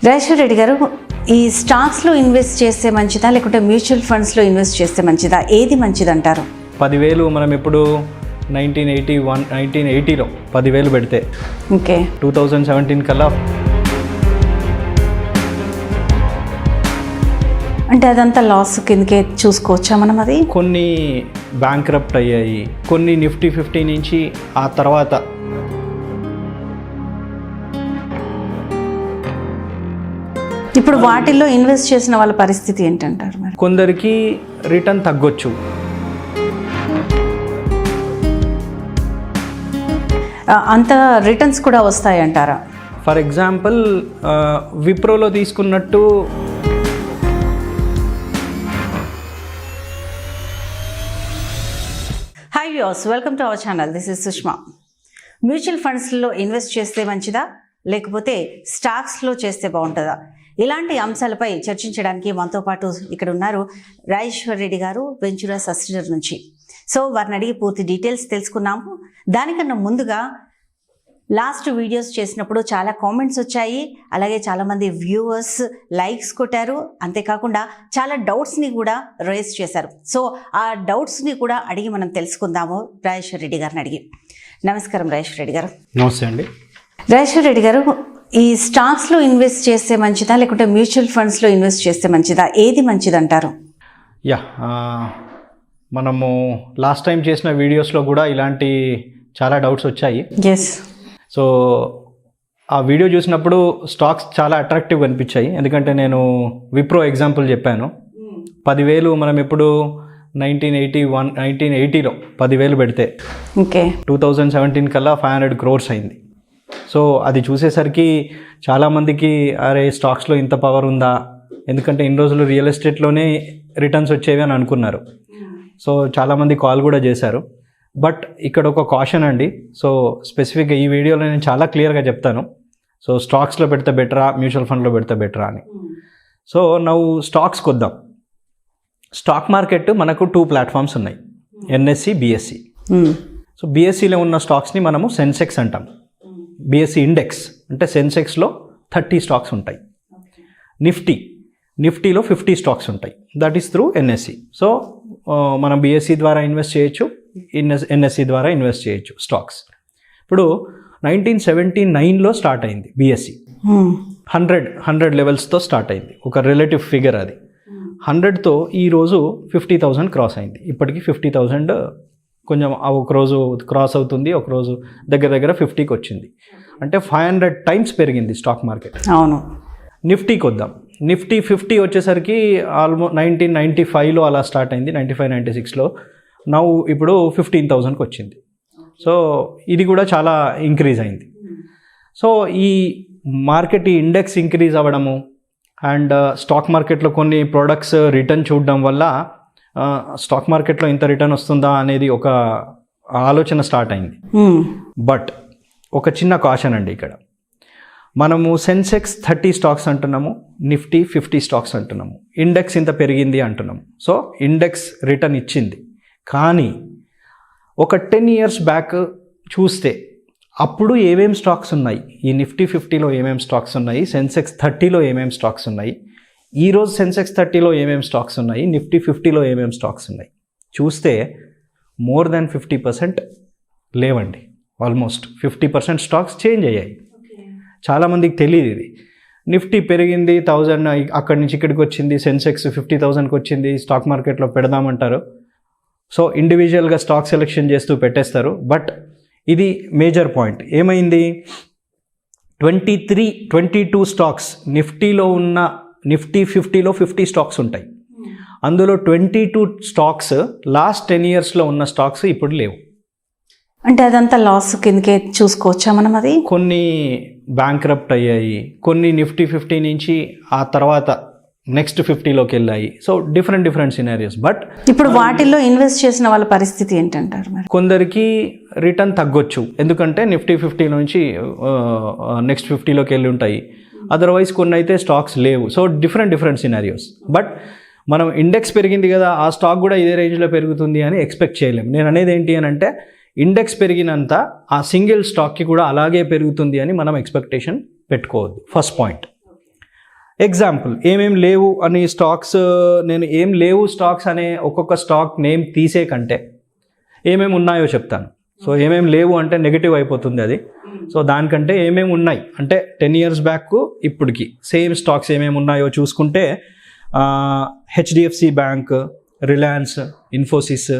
రాజేశ్వర్ రెడ్డి గారు, ఈ స్టాక్స్లో ఇన్వెస్ట్ చేస్తే మంచిదా లేకుంటే మ్యూచువల్ ఫండ్స్లో ఇన్వెస్ట్ చేస్తే మంచిదా, ఏది మంచిది అంటారు? 10,000 మనం ఇప్పుడు 1980లో 10,000 పెడితే ఓకే 2017 కల్లా అంటే అదంతా లాస్ కిందకే చూసుకోవచ్చా మనం? అది కొన్ని బ్యాంక్రప్ట్ అయ్యాయి, కొన్ని నిఫ్టీ 50 నుంచి ఆ తర్వాత ఇప్పుడు వాటిల్లో ఇన్వెస్ట్ చేసిన వాళ్ళ పరిస్థితి ఏంటంటారు మరి? కొందరికి రిటర్న్ తగ్గొచ్చు. అంత రిటర్న్స్ కూడా వస్తాయి అంటారా? ఫర్ ఎగ్జాంపుల్ విప్రోలో తీసుకున్నట్టు hi viewers, welcome to our channel. This is Sushma. Mutual ఫండ్స్లో ఇన్వెస్ట్ చేస్తే మంచిదా లేకపోతే స్టాక్స్లో చేస్తే బాగుంటుందా? ఇలాంటి అంశాలపై చర్చించడానికి మనతో పాటు ఇక్కడ ఉన్నారు రాజేశ్వర్ రెడ్డి గారు, వెంచురా సస్టైనర్ నుంచి. సో వారిని అడిగి పూర్తి డీటెయిల్స్ తెలుసుకున్నాము. దానికన్నా ముందుగా లాస్ట్ వీడియోస్ చేసినప్పుడు చాలా కామెంట్స్ వచ్చాయి, అలాగే చాలామంది వ్యూవర్స్ లైక్స్ కొట్టారు, అంతేకాకుండా చాలా డౌట్స్ని కూడా రేస్ చేశారు. సో ఆ డౌట్స్ని కూడా అడిగి మనం తెలుసుకుందాము రాజేశ్వర్ రెడ్డి గారిని అడిగి. నమస్కారం రాజేశ్వర్ రెడ్డి గారు. నమస్తే అండి. రాజేశ్వర్ రెడ్డి గారు, ఈ స్టాక్స్లో ఇన్వెస్ట్ చేస్తే మంచిదా లేకుంటే మ్యూచువల్ ఫండ్స్లో ఇన్వెస్ట్ చేస్తే మంచిదా, ఏది మంచిది అంటారు? మనము లాస్ట్ టైం చేసిన వీడియోస్లో కూడా ఇలాంటి చాలా డౌట్స్ వచ్చాయి. ఎస్. సో ఆ వీడియో చూసినప్పుడు స్టాక్స్ చాలా అట్రాక్టివ్గా అనిపించాయి. ఎందుకంటే నేను విప్రో ఎగ్జాంపుల్ చెప్పాను. 10,000 మనం ఇప్పుడు 1980లో 10,000 పెడితే ఓకే 2017 కల్లా 500 crores అయింది. సో అది చూసేసరికి చాలామందికి అరే స్టాక్స్లో ఇంత పవర్ ఉందా, ఎందుకంటే ఇన్ని రోజులు రియల్ ఎస్టేట్లోనే రిటర్న్స్ వచ్చేవి అని అనుకున్నారు. సో చాలామంది కాల్ కూడా చేశారు. బట్ ఇక్కడ ఒక కాషన్ అండి. సో స్పెసిఫిక్గా ఈ వీడియోలో నేను చాలా క్లియర్గా చెప్తాను. సో స్టాక్స్లో పెడితే బెటరా, మ్యూచువల్ ఫండ్లో పెడితే బెటరా అని. సో నువ్వు స్టాక్స్కి వద్దాం. స్టాక్ మార్కెట్ మనకు 2 ప్లాట్ఫామ్స్ ఉన్నాయి, ఎన్ఎస్సి, బిఎస్సి. సో బిఎస్సిలో ఉన్న స్టాక్స్ని మనము సెన్సెక్స్ అంటాం. బిఎస్సి ఇండెక్స్ అంటే సెన్సెక్స్లో 30 స్టాక్స్ ఉంటాయి. నిఫ్టీలో 50 స్టాక్స్ ఉంటాయి. That is through NSE. So మనం బిఎస్సి ద్వారా ఇన్వెస్ట్ చేయొచ్చు, ఎన్ఎస్సి ద్వారా ఇన్వెస్ట్ చేయొచ్చు స్టాక్స్. ఇప్పుడు 1979లో స్టార్ట్ అయింది బిఎస్సి. 100 లెవెల్స్తో స్టార్ట్ అయింది. ఒక రిలేటివ్ ఫిగర్ అది. 100తో ఈరోజు 50,000 క్రాస్ అయింది. ఇప్పటికీ 50,000 కొంచెం ఒకరోజు క్రాస్ అవుతుంది, ఒకరోజు దగ్గర 50కి వచ్చింది. అంటే 500 times పెరిగింది స్టాక్ మార్కెట్. అవును. నిఫ్టీకి వద్దాం. నిఫ్టీ 50 వచ్చేసరికి ఆల్మోస్ట్ 1995లో అలా స్టార్ట్ అయింది, 95-96లో. ఇప్పుడు 15,000కి వచ్చింది. సో ఇది కూడా చాలా ఇంక్రీజ్ అయింది. సో ఈ మార్కెట్, ఈ ఇండెక్స్ ఇంక్రీజ్ అవ్వడము అండ్ స్టాక్ మార్కెట్లో కొన్ని ప్రోడక్ట్స్ రిటర్న్ చూడడం వల్ల స్టాక్ మార్కెట్లో ఇంత రిటర్న్ వస్తుందా అనేది ఒక ఆలోచన స్టార్ట్ అయింది. బట్ ఒక చిన్న కాషన్ అండి ఇక్కడ. మనము సెన్సెక్స్ 30 స్టాక్స్ అంటున్నాము, నిఫ్టీ 50 స్టాక్స్ అంటున్నాము, ఇండెక్స్ ఇంత పెరిగింది అంటున్నాము. సో ఇండెక్స్ రిటర్న్ ఇచ్చింది. కానీ ఒక 10 years బ్యాక్ చూస్తే అప్పుడు ఏమేం స్టాక్స్ ఉన్నాయి, ఈ నిఫ్టీ 50లో ఏమేం స్టాక్స్ ఉన్నాయి, సెన్సెక్స్ 30లో ఏమేం స్టాక్స్ ఉన్నాయి, ఈరోజు సెన్సెక్స్ 30లో ఏమేం స్టాక్స్ ఉన్నాయి, నిఫ్టీ 50లో ఏమేం స్టాక్స్ ఉన్నాయి చూస్తే మోర్ దాన్ 50% లేవండి. ఆల్మోస్ట్ 50% స్టాక్స్ చేంజ్ అయ్యాయి. చాలామందికి తెలియదు ఇది. నిఫ్టీ పెరిగింది 1000, అక్కడి నుంచి ఇక్కడికి వచ్చింది, సెన్సెక్స్ 50,000కి వచ్చింది, స్టాక్ మార్కెట్లో పెడదామంటారు. సో ఇండివిజువల్గా స్టాక్ సెలెక్షన్ చేస్తూ పెట్టేస్తారు. బట్ ఇది మేజర్ పాయింట్. ఏమైంది, 22 స్టాక్స్ నిఫ్టీలో ఉన్న, నిఫ్టీ 50లో 50 స్టాక్స్ ఉంటాయి. అందులో 22 స్టాక్స్ లాస్ట్ 10 yearsలో ఉన్న స్టాక్స్ ఇప్పుడు లేవు. అంటే అదంతా లాస్ కిందకే చూసుకోవచ్చా మనం? అది కొన్ని బ్యాంక్రప్ట్ అయ్యాయి, కొన్ని నిఫ్టీ 50 నుంచి ఆ తర్వాత నెక్స్ట్ 50లోకి వెళ్ళాయి. So different scenarios. బట్ ఇప్పుడు వాటిల్లో ఇన్వెస్ట్ చేసిన వాళ్ళ పరిస్థితి ఏంటంటారు మరి? కొందరికి రిటర్న్ తగ్గొచ్చు, ఎందుకంటే నిఫ్టీ 50 నుంచి నెక్స్ట్ 50లోకి వెళ్ళి ఉంటాయి. అదర్వైజ్ కొన్ని అయితే స్టాక్స్ లేవు. So different scenarios. బట్ మనం ఇండెక్స్ పెరిగింది కదా, ఆ స్టాక్ కూడా ఇదే రేంజ్లో పెరుగుతుంది అని ఎక్స్పెక్ట్ చేయలేము. నేను అనేది ఏంటి అని అంటే, ఇండెక్స్ పెరిగినంత ఆ సింగిల్ స్టాక్కి కూడా అలాగే పెరుగుతుంది అని మనం ఎక్స్పెక్టేషన్ పెట్టుకోవద్దు. First point. ఎగ్జాంపుల్ ఏమేం లేవు అని స్టాక్స్, నేను ఏం లేవు స్టాక్స్ అనే ఒక్కొక్క స్టాక్ నేమ్ తీసే కంటే ఏమేమి ఉన్నాయో చెప్తాను. సో ఏమేమి లేవు అంటే నెగిటివ్ అయిపోతుంది అది. సో దానికంటే ఏమేమి ఉన్నాయి అంటే 10 years బ్యాక్ ఇప్పటికి సేమ్ స్టాక్స్ ఏమేమి ఉన్నాయో చూసుకుంటే HDFC bank, Reliance, Infosys,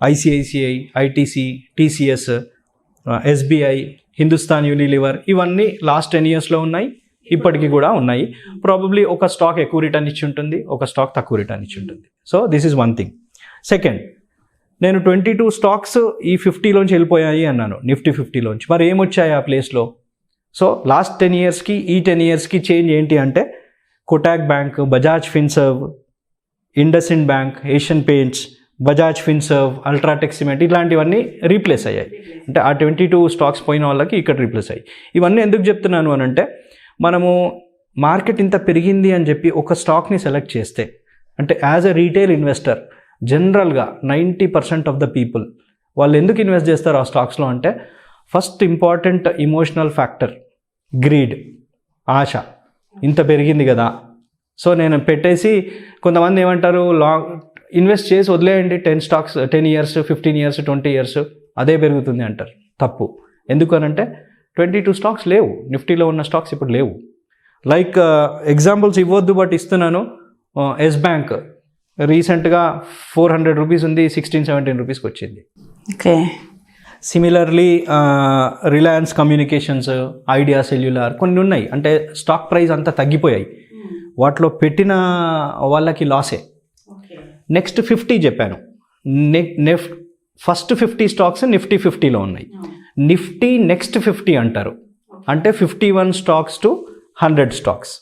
ICICI, ITC, TCS, SBI, Hindustan Unilever, ఇవన్నీ లాస్ట్ 10 yearsలో ఉన్నాయి, ఇప్పటికీ కూడా ఉన్నాయి. ప్రాబబ్లీ ఒక స్టాక్ ఎక్కువ రిటర్న్ ఇచ్చి ఉంటుంది, ఒక స్టాక్ తక్కువ రిటర్న్ ఇచ్చి ఉంటుంది. So this is one thing. Second, నేను 22 స్టాక్స్ ఈ 50లోంచి వెళ్ళిపోయాయి అన్నాను, నిఫ్టీ 50లోంచి. మరి ఏమొచ్చాయి ఆ ప్లేస్లో? సో లాస్ట్ 10 yearsకి ఈ 10 yearsకి చేంజ్ ఏంటి అంటే Kotak bank, Bajaj Finserv, IndusInd bank, Asian paints, Bajaj Finserv, UltraTech cement, ఇట్లాంటివన్నీ రీప్లేస్ అయ్యాయి. అంటే ఆ 22 స్టాక్స్ పోయిన వాళ్ళకి ఇక్కడ రీప్లేస్ అయ్యాయి. ఇవన్నీ ఎందుకు చెప్తున్నాను అని అంటే, మనము మార్కెట్ ఇంత పెరిగింది అని చెప్పి ఒక స్టాక్ని సెలెక్ట్ చేస్తే, అంటే యాజ్ ఎ రీటైల్ ఇన్వెస్టర్ జనరల్గా 90% ఆఫ్ ద పీపుల్ వాళ్ళు ఎందుకు ఇన్వెస్ట్ చేస్తారు ఆ స్టాక్స్లో అంటే, first important emotional factor greed, ఆశ. ఇంత పెరిగింది కదా, సో నేను పెట్టేసి, కొంతమంది ఏమంటారు ఇన్వెస్ట్ చేసి వదిలేయండి 10 stocks, 10 years, 15 years, 20 years అదే పెరుగుతుంది అంటారు. తప్పు. ఎందుకు అనంటే 22 స్టాక్స్ లేవు, నిఫ్టీలో ఉన్న స్టాక్స్ ఇప్పుడు లేవు. లైక్ ఎగ్జాంపుల్స్ ఇవ్వద్దు బట్ ఇస్తున్నాను. ఎస్ బ్యాంక్ రీసెంట్గా 400 రూపీస్ ఉంది, 16-17 రూపీస్కి వచ్చింది. Okay. Similarly Reliance communications, idea cellular, కొన్ని ఉన్నాయి. అంటే స్టాక్ ప్రైస్ అంతా తగ్గిపోయాయి, వాటిలో పెట్టిన వాళ్ళకి లాసే. నెక్స్ట్ 50 చెప్పాను. ఫస్ట్ 50 స్టాక్స్ నిఫ్టీ 50లో ఉన్నాయి. నిఫ్టీ నెక్స్ట్ 50 అంటారు, అంటే 51 స్టాక్స్ టు 100 స్టాక్స్.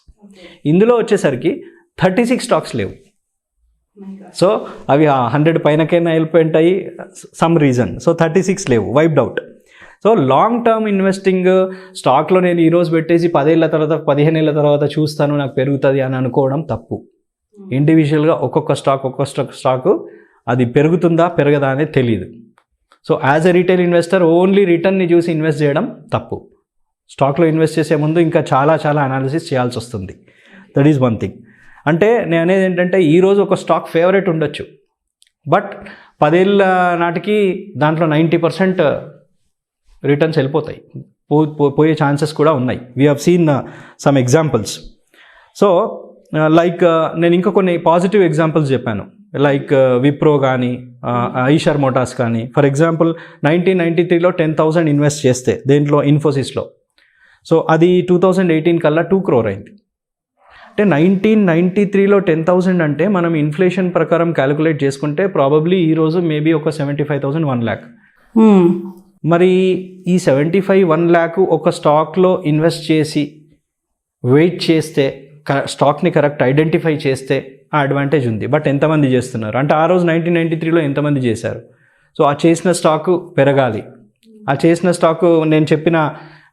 ఇందులో వచ్చేసరికి 36 స్టాక్స్ లేవు. సో అవి 100 పైనకైనా వెళ్ళిపోయింటాయి సమ్ రీజన్. సో 36 లేవు, wiped out. So long term investing, స్టాక్లో నేను ఈరోజు పెట్టేసి 10 ఏళ్ళ తర్వాత 15 ఏళ్ళ తర్వాత చూస్తాను నాకు పెరుగుతుంది అని అనుకోవడం తప్పు. ఇండివిజువల్గా ఒక్కొక్క స్టాకు అది పెరుగుతుందా పెరగదా అనేది తెలియదు. So as a retail investor only రిటర్న్ని చూసి ఇన్వెస్ట్ చేయడం తప్పు. స్టాక్లో ఇన్వెస్ట్ చేసే ముందు ఇంకా చాలా అనాలిసిస్ చేయాల్సి వస్తుంది. That is one thing. అంటే నేను అనేది ఏంటంటే, ఈరోజు ఒక స్టాక్ ఫేవరెట్ ఉండొచ్చు, బట్ 10 ఏళ్ళ నాటికి దాంట్లో 90% రిటర్న్స్ వెళ్ళిపోతాయి, పోయే ఛాన్సెస్ కూడా ఉన్నాయి. We have seen some examples. So like నేను ఇంకా కొన్ని పాజిటివ్ ఎగ్జాంపుల్స్ చెప్పాను, లైక్ విప్రో కానీ, ఐషర్ మోటార్స్ కానీ. ఫర్ ఎగ్జాంపుల్ 1993లో 10,000 ఇన్వెస్ట్ చేస్తే దేంట్లో, ఇన్ఫోసిస్లో, సో అది 2018 కల్లా 2 crore అయింది. అంటే 1993లో 10,000 అంటే మనం ఇన్ఫ్లేషన్ ప్రకారం క్యాలిక్యులేట్ చేసుకుంటే ప్రాబబ్లీ ఈరోజు మేబీ ఒక 75,000, 1 lakh. మరి ఈ 75-1 lakh ఒక స్టాక్లో ఇన్వెస్ట్ చేసి వెయిట్ చేస్తే, స్టాక్ని కరెక్ట్ ఐడెంటిఫై చేస్తే ఆ అడ్వాంటేజ్ ఉంది. బట్ ఎంతమంది చేస్తున్నారు అంటే, ఆ రోజు 1993లో ఎంతమంది చేశారు? సో ఆ చేసిన స్టాకు పెరగాలి. ఆ చేసిన స్టాకు నేను చెప్పిన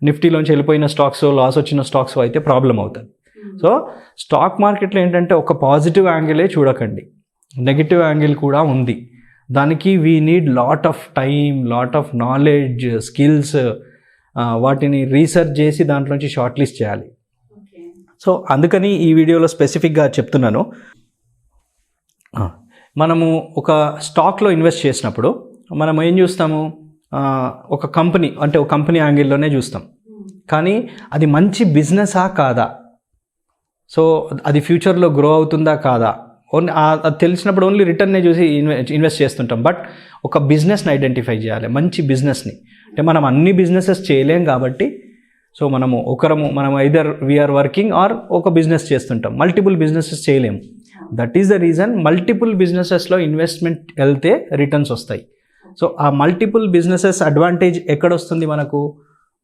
నిఫ్టీలోంచి వెళ్ళిపోయిన స్టాక్స్, లాస్ వచ్చిన స్టాక్స్ అయితే ప్రాబ్లం అవుతుంది. సో స్టాక్ మార్కెట్లో ఏంటంటే ఒక పాజిటివ్ యాంగిలే చూడకండి, నెగిటివ్ యాంగిల్ కూడా ఉంది. దానికి we need lot of time, lot of knowledge, skills, వాటిని రీసెర్చ్ చేసి దాంట్లోంచి షార్ట్ లిస్ట్ చేయాలి. సో అందుకని ఈ వీడియోలో స్పెసిఫిక్గా చెప్తున్నాను. మనము ఒక స్టాక్లో ఇన్వెస్ట్ చేసినప్పుడు మనం ఏం చూస్తాము, ఒక కంపెనీ, అంటే ఒక కంపెనీ యాంగిల్లోనే చూస్తాం, కానీ అది మంచి బిజినెసా కాదా, సో అది ఫ్యూచర్లో గ్రో అవుతుందా కాదా, ఓన్లీ అది తెలిసినప్పుడు ఓన్లీ రిటర్న్నే చూసి ఇన్వెస్ట్ చేస్తుంటాం. బట్ ఒక బిజినెస్ని ఐడెంటిఫై చేయాలి, మంచి బిజినెస్ని. అంటే మనం అన్ని బిజినెసెస్ చేయలేం కాబట్టి, సో మనం ఐదర్ వీఆర్ వర్కింగ్ ఆర్ ఒక బిజినెస్ చేస్తుంటాం, మల్టిపుల్ బిజినెసెస్ చేయలేము. That is the reason multiple బిజినెసెస్లో ఇన్వెస్ట్మెంట్ వెళ్తే రిటర్న్స్ వస్తాయి. సో ఆ మల్టిపుల్ బిజినెసెస్ అడ్వాంటేజ్ ఎక్కడొస్తుంది మనకు?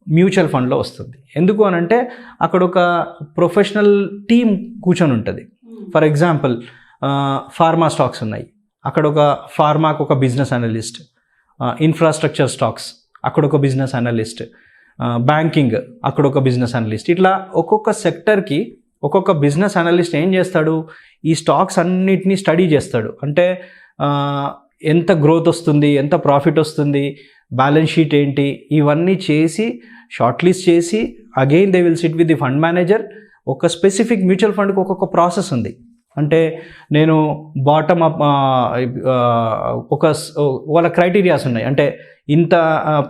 మ్యూచువల్ ఫండ్లో వస్తుంది. ఎందుకు అనంటే అక్కడ ఒక ప్రొఫెషనల్ టీమ్ కూర్చొని ఉంటుంది. ఫర్ ఎగ్జాంపుల్ ఫార్మా స్టాక్స్ ఉన్నాయి, అక్కడ ఒక ఫార్మాకు ఒక బిజినెస్ అనలిస్ట్, ఇన్ఫ్రాస్ట్రక్చర్ స్టాక్స్ అక్కడ ఒక బిజినెస్ అనలిస్ట్, బ్యాంకింగ్ అక్కడ ఒక బిజినెస్ అనలిస్ట్. ఇట్లా ఒక్కొక్క సెక్టర్కి ఒక్కొక్క బిజినెస్ అనలిస్ట్ ఏం చేస్తాడు, ఈ స్టాక్స్ అన్నిటినీ స్టడీ చేస్తాడు. అంటే ఎంత గ్రోత్ వస్తుంది, ఎంత ప్రాఫిట్ వస్తుంది, బ్యాలెన్స్ షీట్ ఏంటి, ఇవన్నీ చేసి షార్ట్ లిస్ట్ చేసి again they will SIT with the fund manager. ఒక స్పెసిఫిక్ మ్యూచువల్ ఫండ్కి ఒక్కొక్క ప్రాసెస్ ఉంది. అంటే నేను బాటమ్ అప్ వాళ్ళ క్రైటీరియాస్ ఉన్నాయి. అంటే ఇంత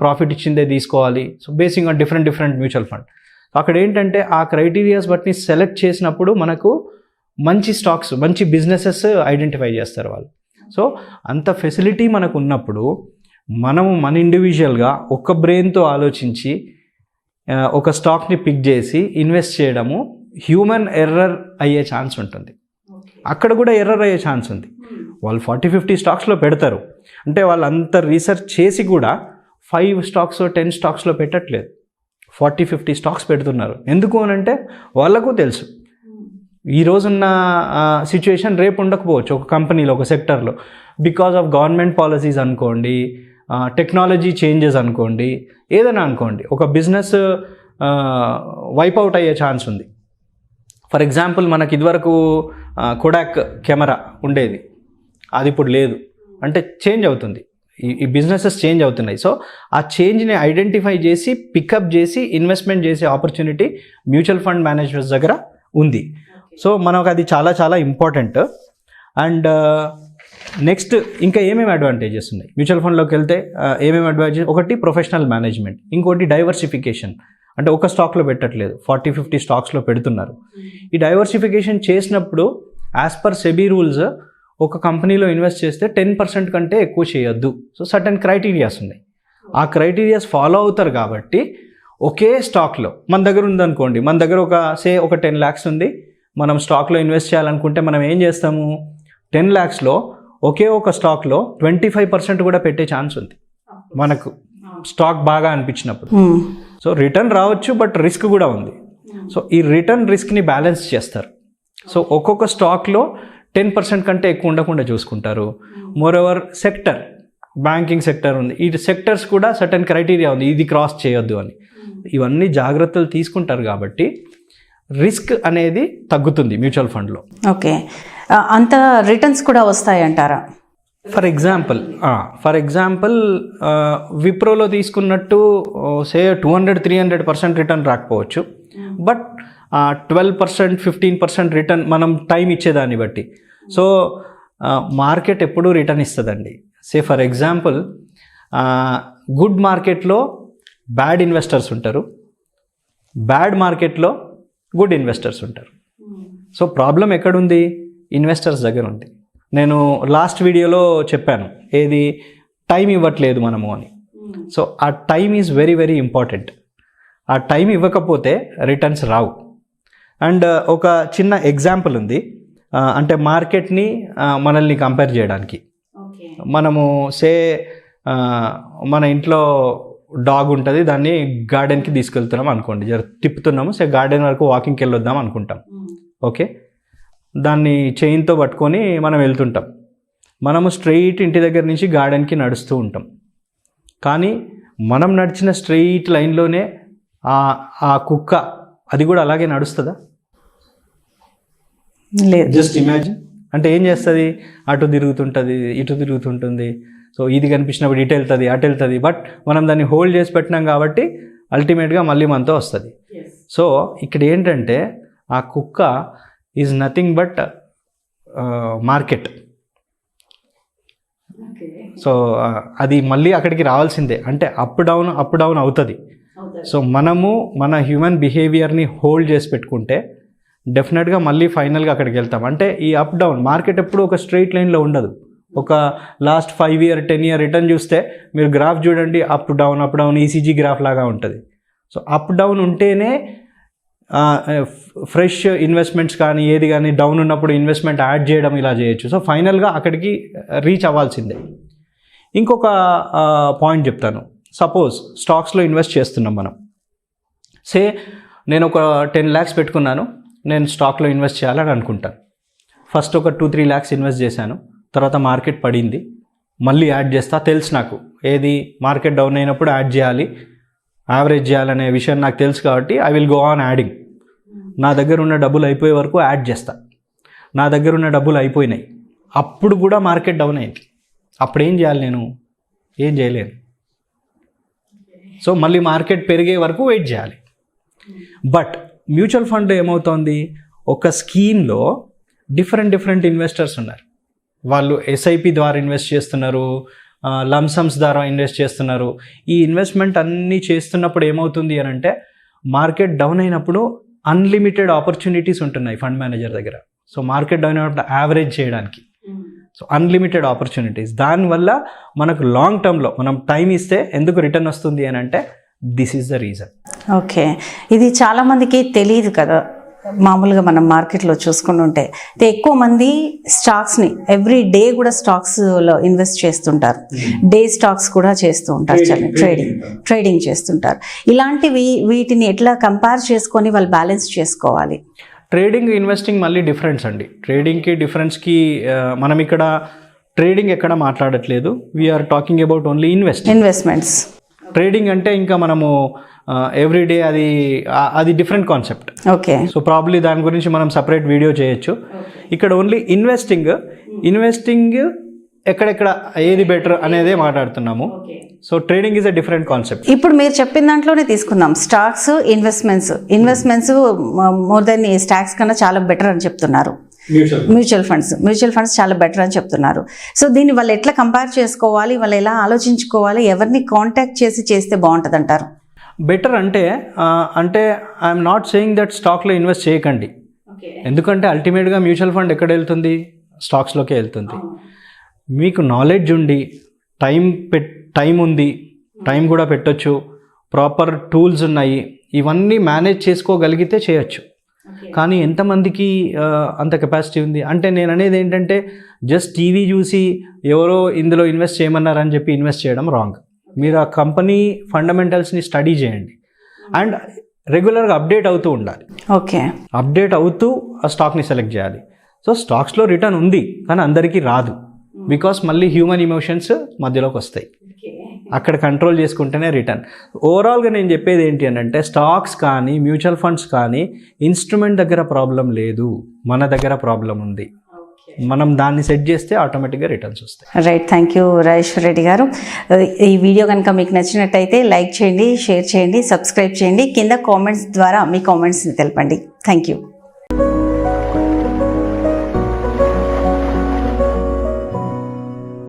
ప్రాఫిట్ ఇచ్చిందే తీసుకోవాలి. So basing on different mutual fund. అక్కడ ఏంటంటే ఆ క్రైటీరియాస్ బట్టి సెలెక్ట్ చేసినప్పుడు మనకు మంచి స్టాక్స్, మంచి బిజినెసెస్ ఐడెంటిఫై చేస్తారు వాళ్ళు. సో అంత ఫెసిలిటీ మనకు ఉన్నప్పుడు మనము మన ఇండివిజువల్గా ఒక బ్రెయిన్తో ఆలోచించి ఒక స్టాక్ని పిక్ చేసి ఇన్వెస్ట్ చేయడము హ్యూమన్ ఎర్రర్ అయ్యే ఛాన్స్ ఉంటుంది. అక్కడ కూడా ఎర్రర్ అయ్యే ఛాన్స్ ఉంది. వాళ్ళు 40-50 స్టాక్స్లో పెడతారు. అంటే వాళ్ళు అంత రీసెర్చ్ చేసి కూడా 5 స్టాక్స్ 10 స్టాక్స్లో పెట్టట్లేదు, 40-50 స్టాక్స్ పెడుతున్నారు. ఎందుకు అని అంటే వాళ్ళకు తెలుసు ఈ రోజున్న సిచ్యువేషన్ రేపు ఉండకపోవచ్చు ఒక కంపెనీలో, ఒక సెక్టర్లో. బికాజ్ ఆఫ్ గవర్నమెంట్ పాలసీస్ అనుకోండి, టెక్నాలజీ చేంజెస్ అనుకోండి, ఏదైనా అనుకోండి, ఒక బిజినెస్ వైప్ అవుట్ అయ్యే ఛాన్స్ ఉంది. ఫర్ ఎగ్జాంపుల్ మనకి ఇదివరకు కొడాక్ కెమెరా ఉండేది, అది ఇప్పుడు లేదు. అంటే చేంజ్ అవుతుంది, ఈ బిజినెసెస్ చేంజ్ అవుతున్నాయి. సో ఆ చేంజ్ని ఐడెంటిఫై చేసి పికప్ చేసి ఇన్వెస్ట్మెంట్ చేసే ఆపర్చునిటీ మ్యూచువల్ ఫండ్ మేనేజర్స్ దగ్గర ఉంది. సో మనకు అది చాలా చాలా ఇంపార్టెంట్. అండ్ నెక్స్ట్ ఇంకా ఏమేమి అడ్వాంటేజెస్ ఉన్నాయి మ్యూచువల్ ఫండ్లోకి వెళ్తే? ఏమేమి అడ్వాంటేజ్? ఒకటి ప్రొఫెషనల్ మేనేజ్మెంట్, ఇంకోటి డైవర్సిఫికేషన్. అంటే ఒక స్టాక్లో పెట్టట్లేదు, 40-50 స్టాక్స్లో పెడుతున్నారు. ఈ డైవర్సిఫికేషన్ చేసినప్పుడు యాజ్ పర్ సెబీ రూల్స్ ఒక కంపెనీలో ఇన్వెస్ట్ చేస్తే 10% కంటే ఎక్కువ చేయొద్దు. సో సర్టన్ క్రైటీరియాస్ ఉన్నాయి. ఆ క్రైటీరియాస్ ఫాలో అవుతారు కాబట్టి ఒకే స్టాక్లో మన దగ్గర ఉందనుకోండి, మన దగ్గర ఒక 10 lakhs ఉంది, మనం స్టాక్లో ఇన్వెస్ట్ చేయాలనుకుంటే మనం ఏం చేస్తాము, 10 lakhsలో ఒకే ఒక స్టాక్లో 25% కూడా పెట్టే ఛాన్స్ ఉంది మనకు, స్టాక్ బాగా అనిపించినప్పుడు. సో రిటర్న్ రావచ్చు, బట్ రిస్క్ కూడా ఉంది. సో ఈ రిటర్న్ రిస్క్ని బ్యాలెన్స్ చేస్తారు. సో ఒక్కొక్క స్టాక్లో 10% కంటే ఎక్కువ ఉండకుండా చూసుకుంటారు. మోరోవర్ సెక్టర్, బ్యాంకింగ్ సెక్టర్ ఉంది, ఈ సెక్టర్స్ కూడా సర్టన్ క్రైటీరియా ఉంది, ఇది క్రాస్ చేయొద్దు అని. ఇవన్నీ జాగ్రత్తలు తీసుకుంటారు కాబట్టి రిస్క్ అనేది తగ్గుతుంది మ్యూచువల్ ఫండ్లో. ఓకే, అంత రిటర్న్స్ కూడా వస్తాయి అంటారా? ఫర్ ఎగ్జాంపుల్ విప్రోలో తీసుకున్నట్టు సే 200-300% రిటర్న్ రాకపోవచ్చు, బట్ 12% 15% రిటర్న్ మనం టైం ఇచ్చేదాన్ని బట్టి. సో మార్కెట్ ఎప్పుడూ రిటర్న్ ఇస్తుందండి. సే ఫర్ ఎగ్జాంపుల్ గుడ్ మార్కెట్లో బ్యాడ్ ఇన్వెస్టర్స్ ఉంటారు, బ్యాడ్ మార్కెట్లో గుడ్ ఇన్వెస్టర్స్ ఉంటారు. సో ప్రాబ్లం ఎక్కడుంది? ఇన్వెస్టర్స్ దగ్గర ఉంది. నేను లాస్ట్ వీడియోలో చెప్పాను, ఏది టైం ఇవ్వట్లేదు మనము అని. సో ఆ time is very very important. ఆ టైం ఇవ్వకపోతే రిటర్న్స్ రావు. అండ్ ఒక చిన్న ఎగ్జాంపుల్ ఉంది, అంటే మార్కెట్ని మనల్ని కంపేర్ చేయడానికి. మనము సే మన ఇంట్లో డాగ్ ఉంటుంది, దాన్ని గార్డెన్కి తీసుకెళ్తున్నాం అనుకోండి, తిప్పుతున్నాము, సే గార్డెన్ వరకు వాకింగ్కి వెళ్ళొద్దాం అనుకుంటాం. ఓకే, దాన్ని చైన్తో పట్టుకొని మనం వెళ్తుంటాం. మనము స్ట్రెయిట్ ఇంటి దగ్గర నుంచి గార్డెన్కి నడుస్తూ ఉంటాం. కానీ మనం నడిచిన స్ట్రెయిట్ లైన్లోనే ఆ కుక్క అది కూడా అలాగే నడుస్తుందా? లేదు. Just imagine. అంటే ఏం చేస్తుంది? అటు తిరుగుతుంటుంది, ఇటు తిరుగుతుంటుంది. సో ఇది కనిపించినప్పుడు ఇటు వెళ్తుంది, అటు వెళ్తుంది. బట్ మనం దాన్ని హోల్డ్ చేసి పెట్టినాం కాబట్టి అల్టిమేట్గా మళ్ళీ మనతో వస్తుంది. సో ఇక్కడ ఏంటంటే ఆ కుక్క is nothing but market. So అది మళ్ళీ అక్కడికి రావాల్సిందే. అంటే అప్ డౌన్ అవుతుంది. సో మనము మన హ్యూమన్ బిహేవియర్ని హోల్డ్ చేసి పెట్టుకుంటే డెఫినెట్గా మళ్ళీ ఫైనల్గా అక్కడికి వెళ్తాం. అంటే ఈ అప్ డౌన్ మార్కెట్ ఎప్పుడు ఒక స్ట్రైట్ లైన్లో ఉండదు. ఒక లాస్ట్ 5 year 10 year రిటర్న్ చూస్తే మీరు గ్రాఫ్ చూడండి, అప్ డౌన్ ఈసీజీ గ్రాఫ్ లాగా ఉంటుంది. సో అప్ డౌన్ ఉంటేనే ఫ్రెష్ ఇన్వెస్ట్మెంట్స్ కానీ ఏది కానీ డౌన్ ఉన్నప్పుడు ఇన్వెస్ట్మెంట్ యాడ్ చేయడం ఇలా చేయొచ్చు. సో ఫైనల్గా అక్కడికి రీచ్ అవ్వాల్సిందే. ఇంకొక పాయింట్ చెప్తాను. సపోజ్ స్టాక్స్లో ఇన్వెస్ట్ చేస్తున్నాం మనం. సే నేను ఒక 10 lakhs పెట్టుకున్నాను, నేను స్టాక్లో ఇన్వెస్ట్ చేయాలని అనుకుంటాను. ఫస్ట్ ఒక 2-3 lakhs ఇన్వెస్ట్ చేశాను, తర్వాత మార్కెట్ పడింది, మళ్ళీ యాడ్ చేస్తా. తెలుసు నాకు ఏది మార్కెట్ డౌన్ అయినప్పుడు యాడ్ చేయాలి, యావరేజ్ చేయాలనే విషయం నాకు తెలుసు కాబట్టి I will go on adding. నా దగ్గర ఉన్న డబ్బులు అయిపోయే వరకు యాడ్ చేస్తా. నా దగ్గర ఉన్న డబ్బులు అయిపోయినాయి, అప్పుడు కూడా మార్కెట్ డౌన్ అయింది. అప్పుడు ఏం చేయాలి? నేను ఏం చేయలేను. సో మళ్ళీ మార్కెట్ పెరిగే వరకు వెయిట్ చేయాలి. బట్ మ్యూచువల్ ఫండ్ ఏమవుతోంది, ఒక స్కీమ్లో డిఫరెంట్ ఇన్వెస్టర్స్ ఉన్నారు. వాళ్ళు ఎస్ఐపి ద్వారా ఇన్వెస్ట్ చేస్తున్నారు, లంసమ్స్ ద్వారా ఇన్వెస్ట్ చేస్తున్నారు. ఈ ఇన్వెస్ట్మెంట్ అన్నీ చేస్తున్నప్పుడు ఏమవుతుంది అని అంటే మార్కెట్ డౌన్ అయినప్పుడు అన్లిమిటెడ్ ఆపర్చునిటీస్ ఉంటున్నాయి ఫండ్ మేనేజర్ దగ్గర. సో మార్కెట్ డౌన్ అయినప్పుడు యావరేజ్ చేయడానికి సో అన్లిమిటెడ్ ఆపర్చునిటీస్. దానివల్ల మనకు లాంగ్ టర్మ్లో మనం టైం ఇస్తే ఎందుకు రిటర్న్ వస్తుంది అని అంటే this is the reason. Okay, ఇది చాలామందికి తెలియదు కదా. మామూలుగా మనం మార్కెట్లో చూసుకుని ఉంటే ఎక్కువ మంది స్టాక్స్ని ఎవ్రీ డే కూడా స్టాక్స్లో ఇన్వెస్ట్ చేస్తుంటారు, డే స్టాక్స్ కూడా చేస్తూ ఉంటారు, ట్రేడింగ్ చేస్తుంటారు. ఇలాంటివి వీటిని ఎట్లా కంపేర్ చేసుకొని వాళ్ళు బ్యాలెన్స్ చేసుకోవాలి? ట్రేడింగ్ ఇన్వెస్టింగ్ మళ్ళీ డిఫరెన్స్ అండి. ట్రేడింగ్కి డిఫరెన్స్కి మనం ఇక్కడ ట్రేడింగ్ ఎక్కడ మాట్లాడట్లేదు, we're talking about only investments. Trading అంటే ఇంకా మనము ఎవ్రీడే అది different concept. Okay, so probably దాని గురించి మనం సపరేట్ వీడియో చేయొచ్చు. ఇక్కడ ఓన్లీ ఇన్వెస్టింగ్ ఎక్కడెక్కడ ఏది బెటర్ అనేదే మాట్లాడుతున్నాము. So trading is a different concept. ఇప్పుడు మీరు చెప్పిన దాంట్లోనే తీసుకుందాం, స్టాక్స్, ఇన్వెస్ట్మెంట్స్ మోర్ దెన్ ఈ స్టాక్స్ కన్నా చాలా బెటర్ అని చెప్తున్నారు. మ్యూచువల్ ఫండ్స్ చాలా బెటర్ అని చెప్తున్నారు. సో దీన్ని వాళ్ళు ఎట్లా కంపేర్ చేసుకోవాలి, వాళ్ళు ఎలా ఆలోచించుకోవాలి, ఎవరిని కాంటాక్ట్ చేస్తే బాగుంటుంది అంటారు? బెటర్ అంటే ఐఎమ్ నాట్ సేయింగ్ దట్ స్టాక్లో ఇన్వెస్ట్ చేయకండి. ఎందుకంటే అల్టిమేట్గా మ్యూచువల్ ఫండ్ ఎక్కడ వెళ్తుంది, స్టాక్స్లోకే వెళ్తుంది. మీకు నాలెడ్జ్ ఉండి టైం ఉంది, టైం కూడా పెట్టొచ్చు, ప్రాపర్ టూల్స్ ఉన్నాయి, ఇవన్నీ మేనేజ్ చేసుకోగలిగితే చేయొచ్చు. కానీ ఎంతమందికి అంత కెపాసిటీ ఉంది అంటే నేను అనేది ఏంటంటే జస్ట్ టీవీ చూసి ఎవరో ఇందులో ఇన్వెస్ట్ చేయమన్నారని చెప్పి ఇన్వెస్ట్ చేయడం రాంగ్. మీరు ఆ కంపెనీ ఫండమెంటల్స్ని స్టడీ చేయండి అండ్ రెగ్యులర్గా అప్డేట్ అవుతూ ఉండాలి. ఓకే, అప్డేట్ అవుతూ ఆ స్టాక్ని సెలెక్ట్ చేయాలి. సో స్టాక్స్లో రిటర్న్ ఉంది కానీ అందరికీ రాదు, బికాస్ మళ్ళీ హ్యూమన్ ఇమోషన్స్ మధ్యలోకి వస్తాయి. అక్కడ కంట్రోల్ చేసుకుంటేనే రిటర్న్. ఓవరాల్గా నేను చెప్పేది ఏంటి అని అంటే స్టాక్స్ కానీ మ్యూచువల్ ఫండ్స్ కానీ ఇన్స్ట్రుమెంట్ దగ్గర ప్రాబ్లం లేదు, మన దగ్గర ప్రాబ్లం ఉంది. మనం దాన్ని సెట్ చేస్తే ఆటోమేటిక్గా రిటర్న్స్ వస్తాయి. Right, thank you Rajeshwar Reddy గారు. ఈ వీడియో కనుక మీకు నచ్చినట్టయితే లైక్ చేయండి, షేర్ చేయండి, సబ్స్క్రైబ్ చేయండి. కింద కామెంట్స్ ద్వారా మీ కామెంట్స్ని తెలపండి. Thank you.